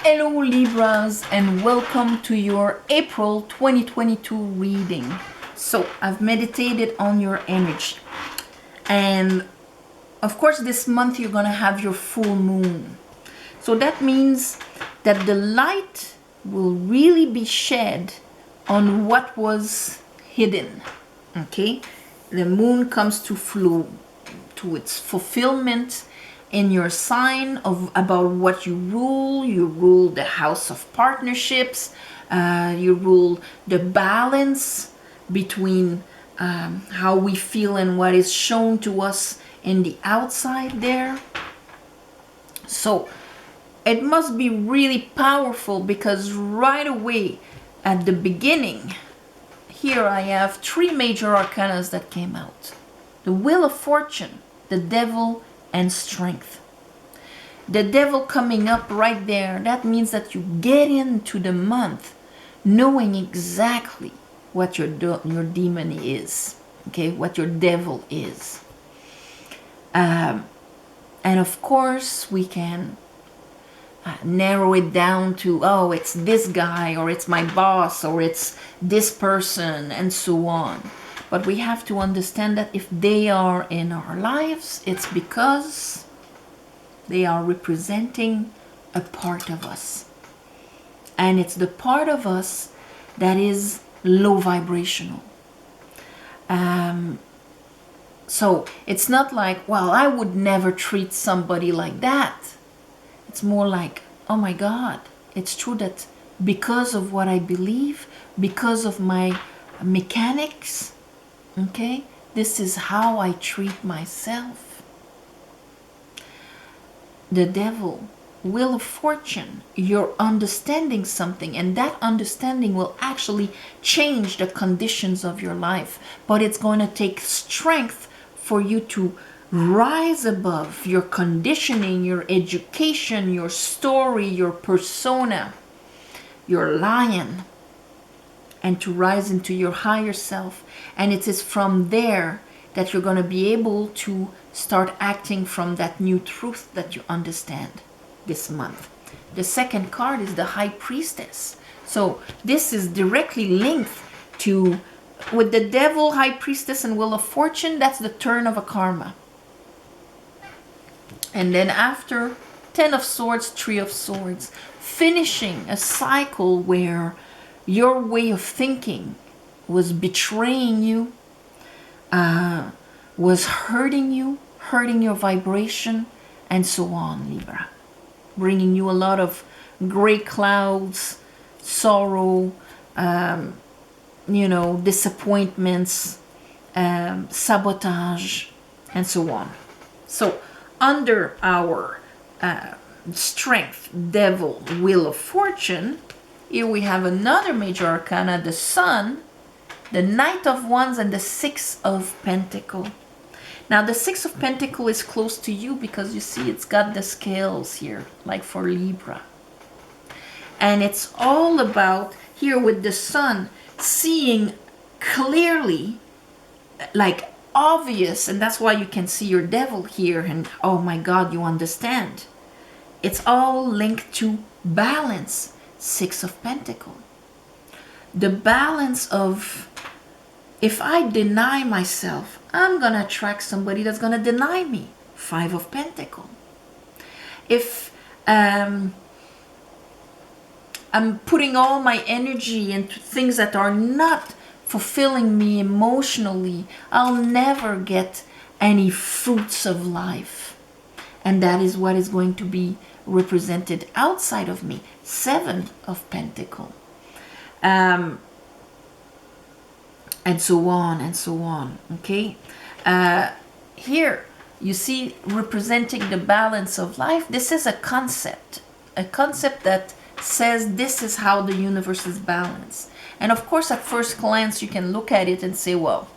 Hello Libras, and welcome to your April 2022 reading. So I've meditated on your energy, and of course this month you're gonna have your full moon. So that means that the light will really be shed on what was hidden. Okay, the moon comes to flow to its fulfillment in your sign of about what you rule. You rule the house of partnerships. You rule the balance between how we feel and what is shown to us in the outside there. So it must be really powerful, because right away at the beginning here I have three major arcanas that came out: the Wheel of Fortune, the Devil, and Strength. The Devil coming up right there, that means that you get into the month knowing exactly what your demon is, okay, what your devil is. And of course we can narrow it down to, oh, it's this guy, or it's my boss, or it's this person, and so on. But we have to understand that if they are in our lives, it's because they are representing a part of us. And it's the part of us that is low vibrational. So it's not like, well, I would never treat somebody like that. It's more like, oh my God, it's true that because of what I believe, because of my mechanics, okay, this is how I treat myself. The Devil, Wheel of Fortune, you're understanding something, and that understanding will actually change the conditions of your life. But it's going to take strength for you to rise above your conditioning, your education, your story, your persona, your lion, and to rise into your higher self. And it is from there that you're going to be able to start acting from that new truth that you understand this month. The second card is the High Priestess. So this is directly linked to, with the Devil, High Priestess, and Wheel of Fortune, that's the turn of a karma. And then after, Ten of Swords, Three of Swords, finishing a cycle where your way of thinking was betraying you, was hurting you, hurting your vibration, and so on, Libra. Bringing you a lot of gray clouds, sorrow, disappointments, sabotage, and so on. So under our Strength, Devil, Wheel of Fortune, here we have another major arcana, the Sun, the Knight of Wands, and the Six of Pentacles. Now the Six of Pentacles is close to you because you see it's got the scales here, like for Libra. And it's all about, here with the Sun, seeing clearly, like obvious, and that's why you can see your devil here, and oh my God, you understand. It's all linked to balance. Six of Pentacles. The balance of, if I deny myself, I'm going to attract somebody that's going to deny me. Five of Pentacles. If I'm putting all my energy into things that are not fulfilling me emotionally, I'll never get any fruits of life. And that is what is going to be represented outside of me. Seven of Pentacles. And so on and so on. Okay. Here you see representing the balance of life. This is a concept that says this is how the universe is balanced. And of course, at first glance, you can look at it and say, well,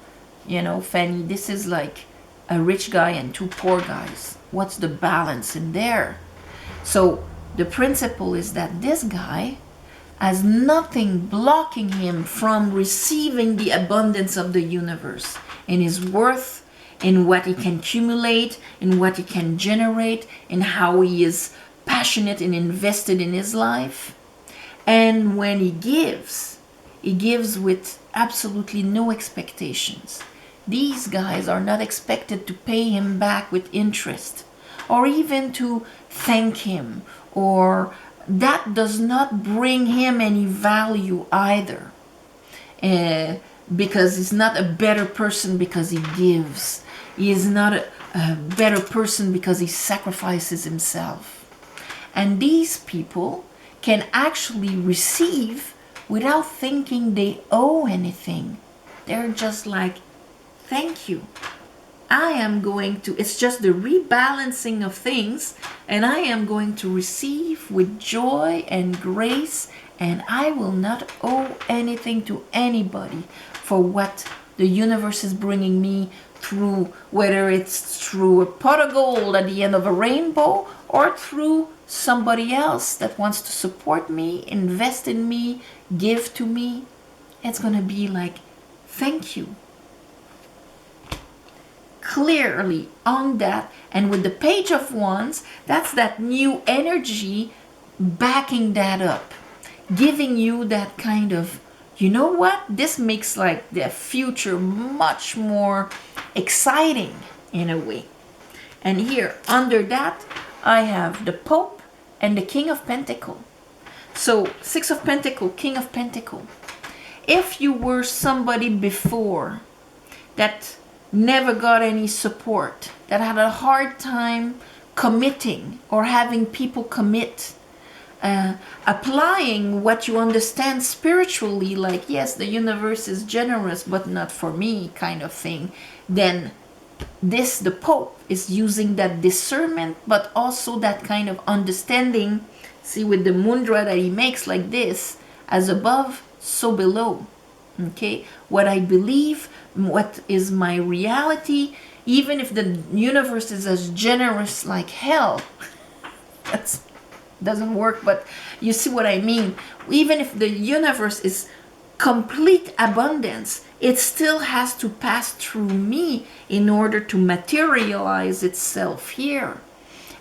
Fanny, this is like a rich guy and two poor guys. What's the balance in there? So the principle is that this guy has nothing blocking him from receiving the abundance of the universe in his worth, in what he can accumulate, in what he can generate, in how he is passionate passionate and invested in his life. And when he gives with absolutely no expectations. These guys are not expected to pay him back with interest, or even to thank him, or that does not bring him any value either. Because he's not a better person because he gives. He is not a better person because he sacrifices himself. And these people can actually receive without thinking they owe anything. They're just like, thank you. I am going to, it's just the rebalancing of things, and I am going to receive with joy and grace, and I will not owe anything to anybody for what the universe is bringing me through, whether it's through a pot of gold at the end of a rainbow or through somebody else that wants to support me, invest in me, give to me. It's going to be like, thank you. Clearly on that, and with the Page of Wands, that's that new energy backing that up, giving you that kind of, you know what, this makes like the future much more exciting in a way. And here under that I have the Pope and the King of Pentacles. So Six of Pentacles, King of Pentacles. If you were somebody before that never got any support, that had a hard time committing or having people commit, applying what you understand spiritually, like, yes, the universe is generous, but not for me kind of thing, then this, the Pope, is using that discernment, but also that kind of understanding. See, with the mudra that he makes like this, as above, so below. Okay, what I believe, what is my reality, even if the universe is as generous like hell, that doesn't work, but you see what I mean. Even if the universe is complete abundance, it still has to pass through me in order to materialize itself here.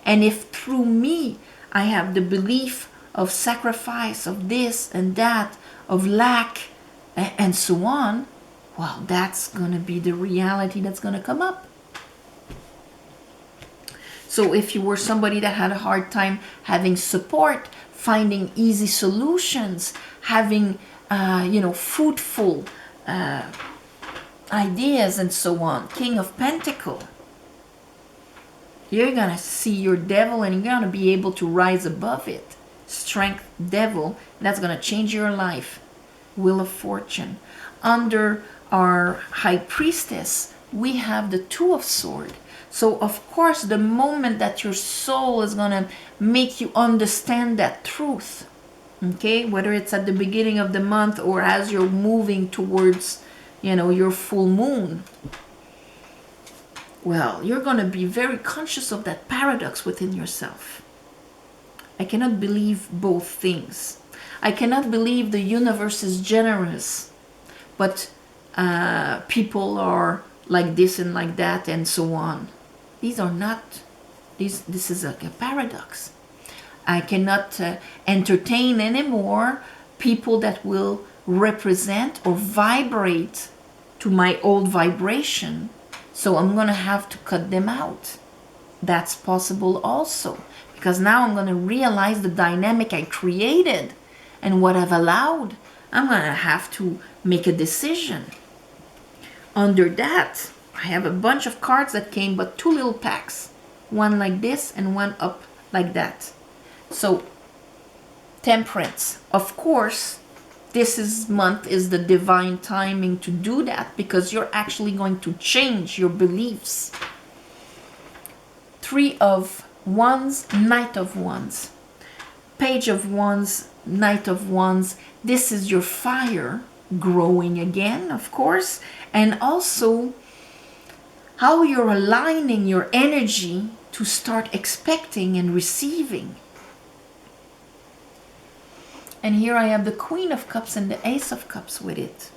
And if through me I have the belief of sacrifice, of this and that, of lack, and so on, well, that's going to be the reality that's going to come up. So if you were somebody that had a hard time having support, finding easy solutions, having, fruitful ideas and so on, King of Pentacles, you're going to see your devil and you're going to be able to rise above it. Strength, devil, that's going to change your life. Wheel of Fortune. Under our High Priestess, we have the Two of Swords. So of course, the moment that your soul is going to make you understand that truth, okay, whether it's at the beginning of the month or as you're moving towards, your full moon, well, you're going to be very conscious of that paradox within yourself. I cannot believe both things. I cannot believe the universe is generous, but people are like this and like that and so on. These are not, this is like a paradox. I cannot entertain anymore people that will represent or vibrate to my old vibration, so I'm going to have to cut them out. That's possible also, because now I'm going to realize the dynamic I created and what I've allowed. I'm going to have to make a decision. Under that, I have a bunch of cards that came, but two little packs. One like this and one up like that. So, Temperance. Of course, this month is the divine timing to do that, because you're actually going to change your beliefs. Three of Wands, Knight of Wands. Page of Wands, Knight of Wands. This is your fire growing again, of course, and also how you're aligning your energy to start expecting and receiving. And here I have the Queen of Cups and the Ace of Cups with it,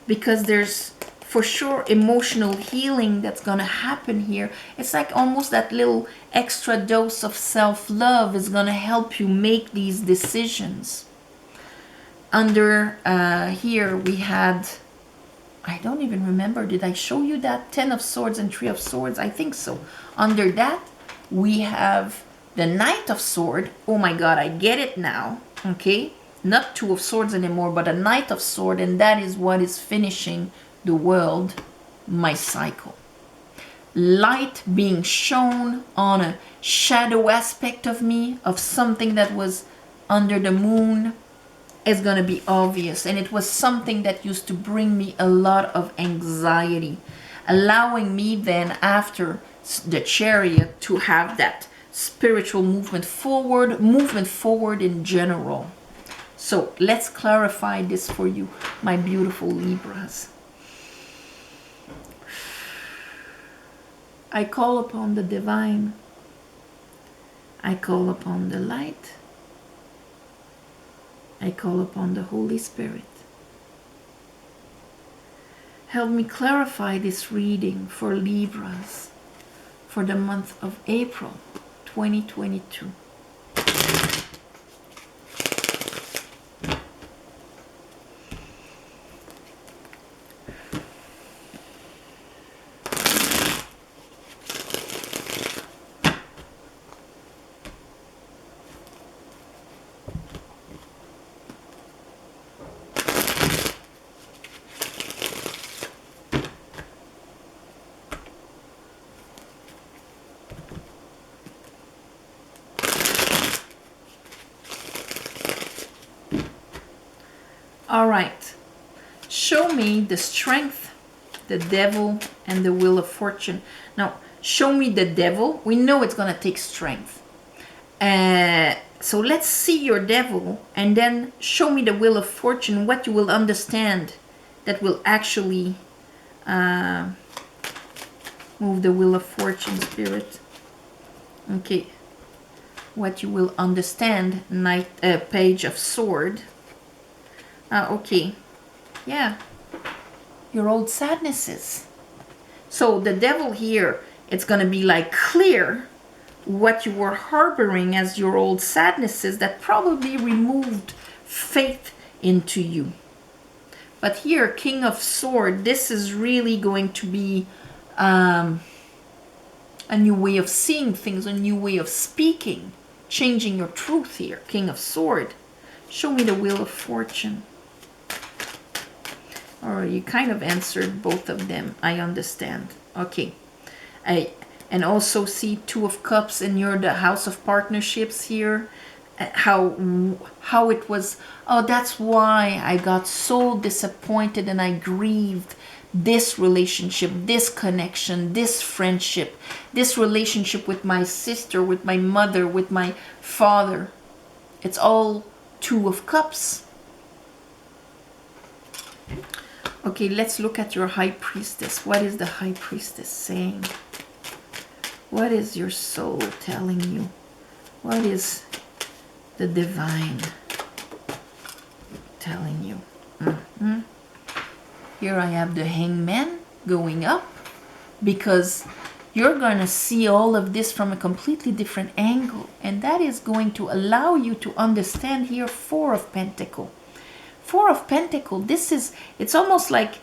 because there's for sure emotional healing that's gonna happen here. It's like almost that little extra dose of self-love is gonna help you make these decisions. Under here we had, I don't even remember, did I show you that? 10 of Swords and 3 of Swords, I think so. Under that we have the Knight of Swords. Oh my god, I get it now. Okay, not 2 of Swords anymore, but a Knight of Swords, and that is what is finishing the world, my cycle. Light being shown on a shadow aspect of me, of something that was under the moon, is going to be obvious. And it was something that used to bring me a lot of anxiety, allowing me then after the Chariot to have that spiritual movement forward in general. So let's clarify this for you, my beautiful Libras. I call upon the divine. I call upon the light. I call upon the Holy Spirit. Help me clarify this reading for Libras for the month of April 2022. All right, show me the strength, the devil, and the wheel of fortune. Now, show me the devil. We know it's going to take strength. So let's see your devil, and then show me the wheel of fortune, what you will understand that will actually move the wheel of fortune, Spirit. Okay, what you will understand, Page of Sword. Okay, yeah, your old sadnesses. So the devil here, it's going to be like clear what you were harboring as your old sadnesses that probably removed faith into you. But here, King of Sword, this is really going to be a new way of seeing things, a new way of speaking, changing your truth here, King of Sword. Show me the Wheel of Fortune. Or you kind of answered both of them, I understand. Okay. And also see Two of Cups, and you're the House of Partnerships here. How it was, oh, that's why I got so disappointed and I grieved this relationship, this connection, this friendship, this relationship with my sister, with my mother, with my father. It's all Two of Cups. Okay, let's look at your High Priestess. What is the High Priestess saying? What is your soul telling you? What is the divine telling you? Here I have the Hangman going up, because you're going to see all of this from a completely different angle, and that is going to allow you to understand here Four of Pentacles. Four of Pentacles, it's almost like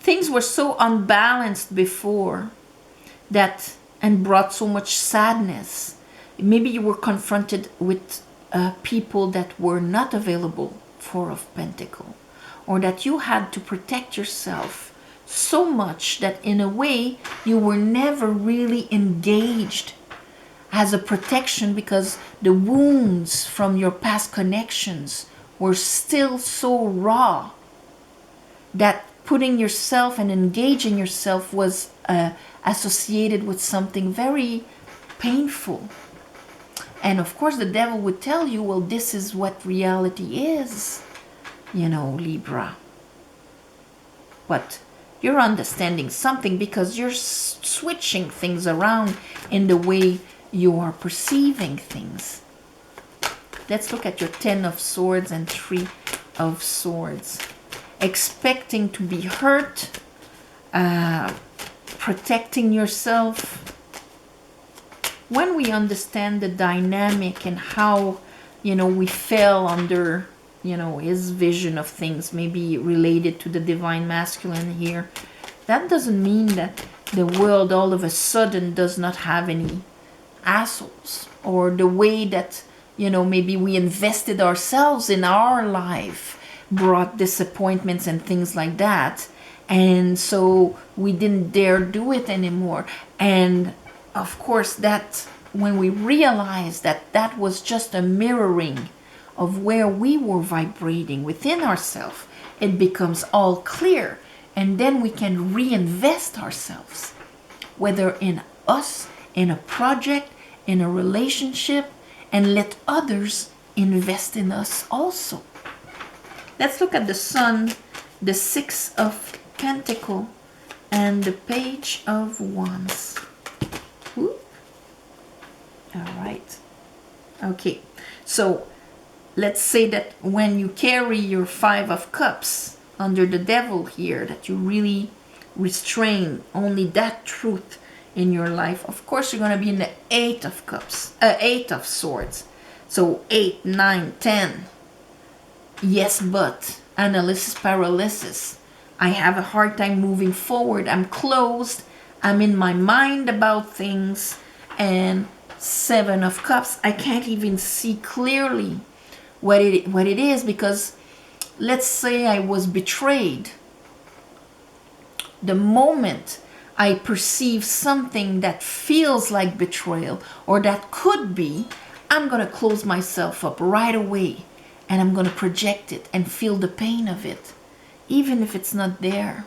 things were so unbalanced before that, and brought so much sadness. Maybe you were confronted with people that were not available, Four of Pentacles, or that you had to protect yourself so much that in a way you were never really engaged as a protection, because the wounds from your past connections were still so raw that putting yourself and engaging yourself was associated with something very painful. And of course the devil would tell you, well, this is what reality is, you know, Libra. But you're understanding something, because you're switching things around in the way you are perceiving things. Let's look at your Ten of Swords and Three of Swords. Expecting to be hurt, protecting yourself. When we understand the dynamic and how, we fell under, his vision of things, maybe related to the divine masculine here, that doesn't mean that the world all of a sudden does not have any assholes, or the way that, maybe we invested ourselves in our life brought disappointments and things like that. And so we didn't dare do it anymore. And of course, that when we realize that that was just a mirroring of where we were vibrating within ourselves, it becomes all clear. And then we can reinvest ourselves, whether in us, in a project, in a relationship, and let others invest in us also. Let's look at the Sun, the Six of Pentacles, and the Page of Wands. Whoop. All right. Okay. So let's say that when you carry your Five of Cups under the Devil here, that you really restrain only that truth in your life. Of course, you're going to be in the Eight of Cups, Eight of Swords. So 8, 9, 10. Yes, but analysis paralysis. I have a hard time moving forward. I'm closed. I'm in my mind about things. And Seven of Cups. I can't even see clearly what it is, because let's say I was betrayed. The moment I perceive something that feels like betrayal, or that could be, I'm going to close myself up right away, and I'm going to project it and feel the pain of it, even if it's not there.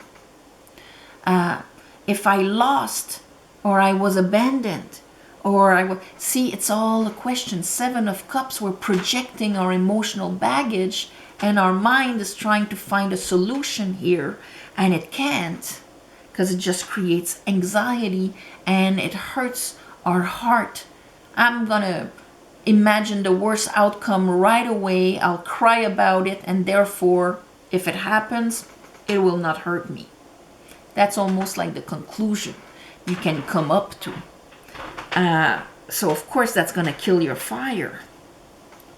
If I lost, or I was abandoned, or see, it's all a question. Seven of Cups, we're projecting our emotional baggage, and our mind is trying to find a solution here, and it can't, because it just creates anxiety and it hurts our heart. I'm gonna imagine the worst outcome right away. I'll cry about it, and therefore, if it happens, it will not hurt me. That's almost like the conclusion you can come up to. So of course that's going to kill your fire.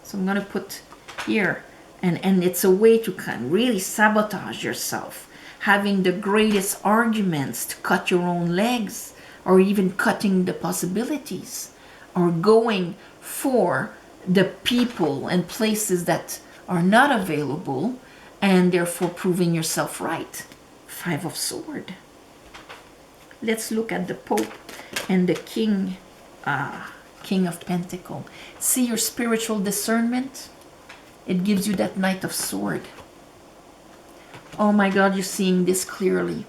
So I'm going to put here, and it's a way to kind of really sabotage yourself, having the greatest arguments to cut your own legs, or even cutting the possibilities, or going for the people and places that are not available, and therefore proving yourself right. Five of Swords. Let's look at the Pope and the King of Pentacles. See your spiritual discernment? It gives you that Knight of Swords. Oh my God, you're seeing this clearly.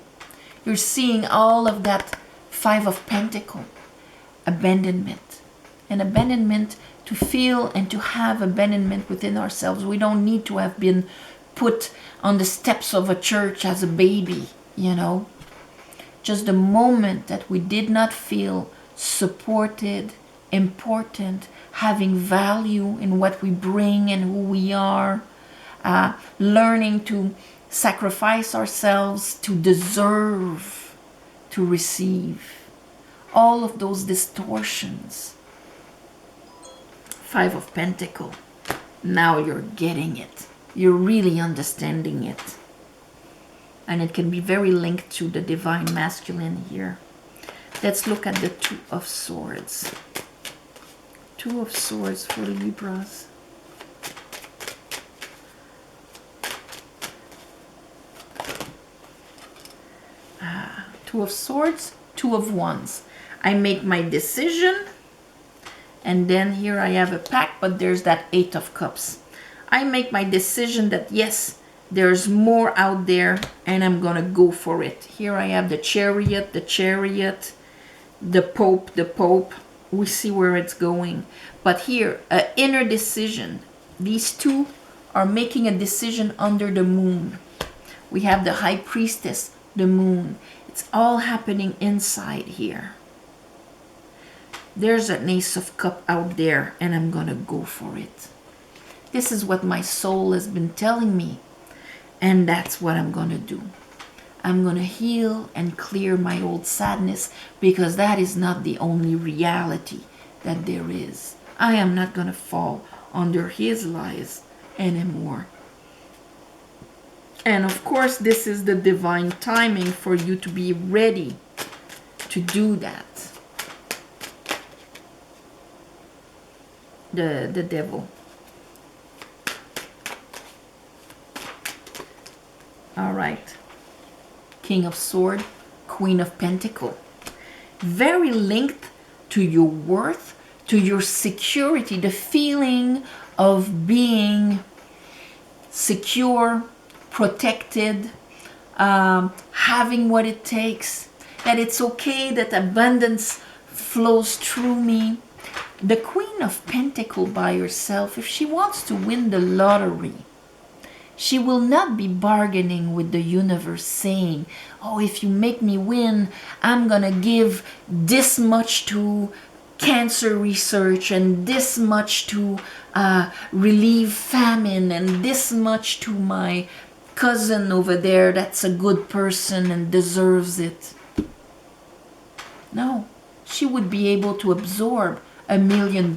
You're seeing all of that Five of Pentacles. Abandonment. And abandonment, to feel and to have abandonment within ourselves. We don't need to have been put on the steps of a church as a baby, Just the moment that we did not feel supported, important, having value in what we bring and who we are, learning to sacrifice ourselves to deserve, to receive. All of those distortions. Five of Pentacles. Now you're getting it. You're really understanding it. And it can be very linked to the divine masculine here. Let's look at the Two of Swords. Two of Swords for Libras. Two of Swords, Two of Wands. I make my decision, and then here I have a pack, but there's that Eight of Cups. I make my decision that yes, there's more out there, and I'm gonna go for it. Here I have the Chariot, the Pope. We see where it's going. But here, an inner decision. These two are making a decision under the moon. We have the High Priestess, the moon. It's all happening inside here. There's an Ace of Cups out there, and I'm gonna go for it. This is what my soul has been telling me, and that's what I'm gonna do. I'm going to heal and clear my old sadness, because that is not the only reality that there is. I am not going to fall under his lies anymore. And of course, this is the divine timing for you to be ready to do that. The devil. All right. King of Sword, Queen of Pentacle. Very linked to your worth, to your security, the feeling of being secure, protected, having what it takes, that it's okay, that abundance flows through me. The Queen of Pentacle by herself, if she wants to win the lottery, she will not be bargaining with the universe saying, oh, if you make me win, I'm gonna give this much to cancer research and this much to relieve famine and this much to my cousin over there that's a good person and deserves it. No, she would be able to absorb $1 million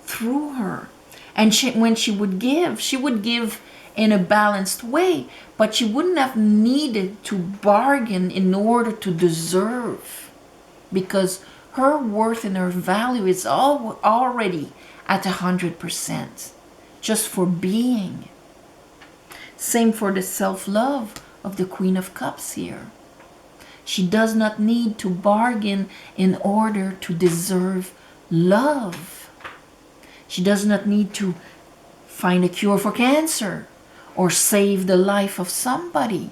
through her. And when she would give in a balanced way, but she wouldn't have needed to bargain in order to deserve, because her worth and her value is already at 100% just for being. Same for the self-love of the Queen of Cups here. She does not need to bargain in order to deserve love. She does not need to find a cure for cancer or save the life of somebody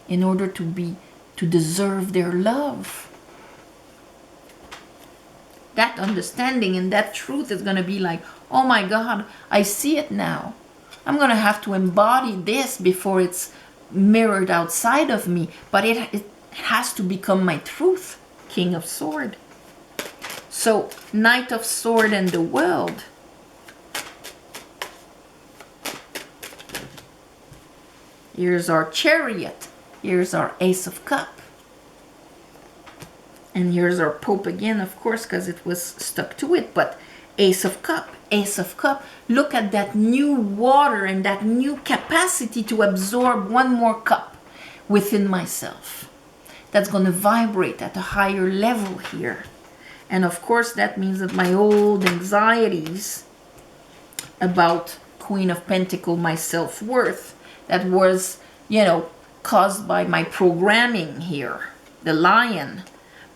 in order to deserve their love. That understanding and that truth is going to be like, oh my God, I see it now. I'm going to have to embody this before it's mirrored outside of me, but it has to become my truth. King of Sword. So, Knight of Sword and the World. Here's our Chariot. Here's our Ace of Cup. And here's our Pope again, of course, because it was stuck to it. But Ace of Cup, Ace of Cup. Look at that new water and that new capacity to absorb one more cup within myself. That's going to vibrate at a higher level here. And of course, that means that my old anxieties about Queen of Pentacles, my self-worth, that was, caused by my programming here, the lion.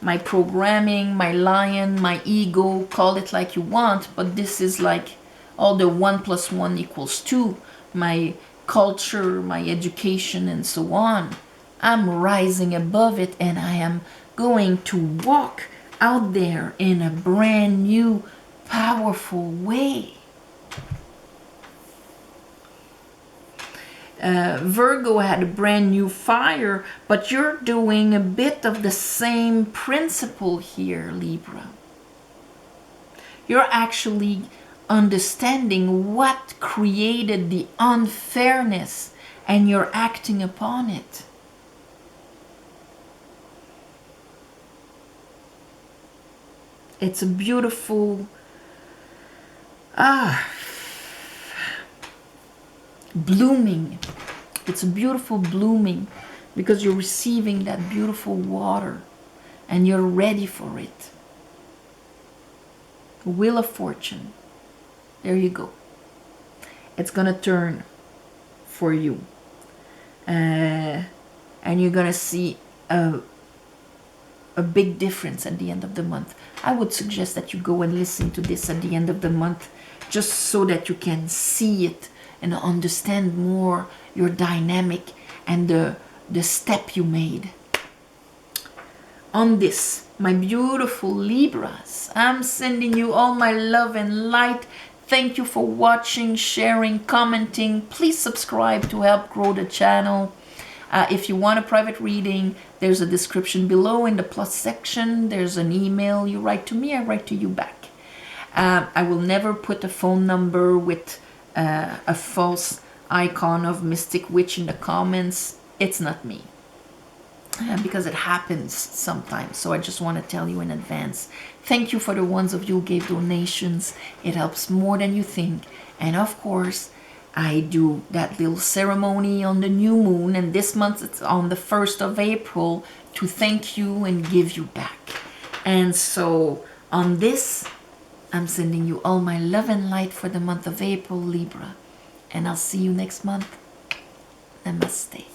My programming, my lion, my ego, call it like you want, but this is like all the 1 + 1 = 2, my culture, my education, and so on. I'm rising above it, and I am going to walk out there in a brand new, powerful way. Virgo had a brand new fire, but you're doing a bit of the same principle here, Libra. You're actually understanding what created the unfairness, and you're acting upon it. It's a beautiful blooming. It's a beautiful blooming because you're receiving that beautiful water and you're ready for it. Wheel of Fortune. There you go. It's gonna turn for you. And you're gonna see a big difference at the end of the month. I would suggest that you go and listen to this at the end of the month, just so that you can see it and understand more your dynamic and the step you made. On this, my beautiful Libras, I'm sending you all my love and light. Thank you for watching, sharing, commenting. Please subscribe to help grow the channel. If you want a private reading, there's a description below in the plus section. There's an email. You write to me, I write to you back. I will never put a phone number with a false icon of Mystic Witch in the comments. It's not me. because it happens sometimes. So I just want to tell you in advance. Thank you for the ones of you who gave donations. It helps more than you think. And of course, I do that little ceremony on the new moon, and this month it's on the 1st of April, to thank you and give you back. And so on this, I'm sending you all my love and light for the month of April, Libra. And I'll see you next month. Namaste.